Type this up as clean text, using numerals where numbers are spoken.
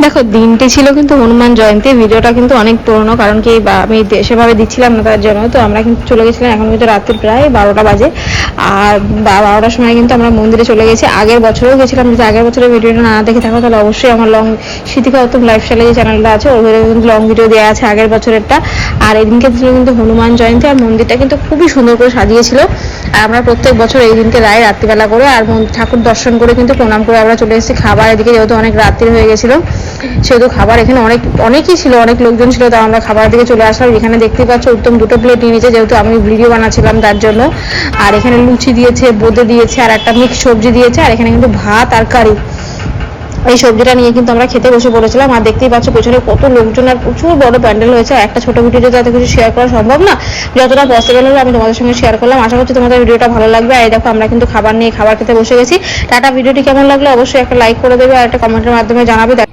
দেখো দিনটি ছিল কিন্তু হনুমান জয়ন্তী, ভিডিওটা কিন্তু অনেক পুরনো, কারণ কি আমি সেভাবে দিচ্ছিলাম না তার জন্য। তো আমরা কিন্তু চলে গেছিলাম, এখন কিন্তু রাত্রি প্রায় 12টা বাজে, আর 12টার সময় কিন্তু আমরা মন্দিরে চলে গেছি। আগের বছরও গেছিলাম, যদি আগের বছরের ভিডিওটা না দেখে থাকো তাহলে অবশ্যই আমার লং স্মৃতিকা উত্তম লাইফস্টাইলে যে চ্যানেলটা আছে ওর ভিতরে কিন্তু লং ভিডিও দেওয়া আছে আগের বছরেরটা। আর এদিনকে ছিল কিন্তু হনুমান জয়ন্তী, আর মন্দিরটা কিন্তু খুবই সুন্দর করে সাজিয়েছিল। আর আমরা প্রত্যেক বছর এই দিনকে যাই রাত্রিবেলা করে, আর ঠাকুর দর্শন করে কিন্তু প্রণাম করে আমরা চলে এসেছি খাবার এদিকে, যেহেতু অনেক রাত্রি হয়ে গেছিলো সেহেতু খাবার এখানে অনেকই ছিল, অনেক লোকজন ছিল, তাও আমরা খাবার দিকে চলে আসলাম। এখানে দেখতেই পাচ্ছ উত্তম দুটো প্লেট নিয়ে নিয়েছে, যেহেতু আমি ভিডিও বানাচ্ছিলাম তার জন্য। আর এখানে লুচি দিয়েছে, বোঁদে দিয়েছে, আর একটা মিক্স সবজি দিয়েছে, আর এখানে কিন্তু ভাত আর কারি, এই সবজিটা নিয়ে কিন্তু আমরা খেতে বসে পড়েছিলাম। আর দেখতেই পাচ্ছ পেছনে কত লোকজন, আর প্রচুর বড় প্যান্ডেল হয়েছে। একটা ছোট ভিডিওতে তাতে কিছু শেয়ার করা সম্ভব না, যতটা পসিবল হলো আমি তোমাদের সঙ্গে শেয়ার করলাম। আশা করছি তোমাদের ভিডিওটা ভালো লাগবে। আর দেখো আমরা কিন্তু খাবার খেতে বসে গেছি। টাটা, ভিডিওটি কেমন লাগলো অবশ্যই একটা লাইক করে দেবে আর একটা কমেন্টের মাধ্যমে জানাবে।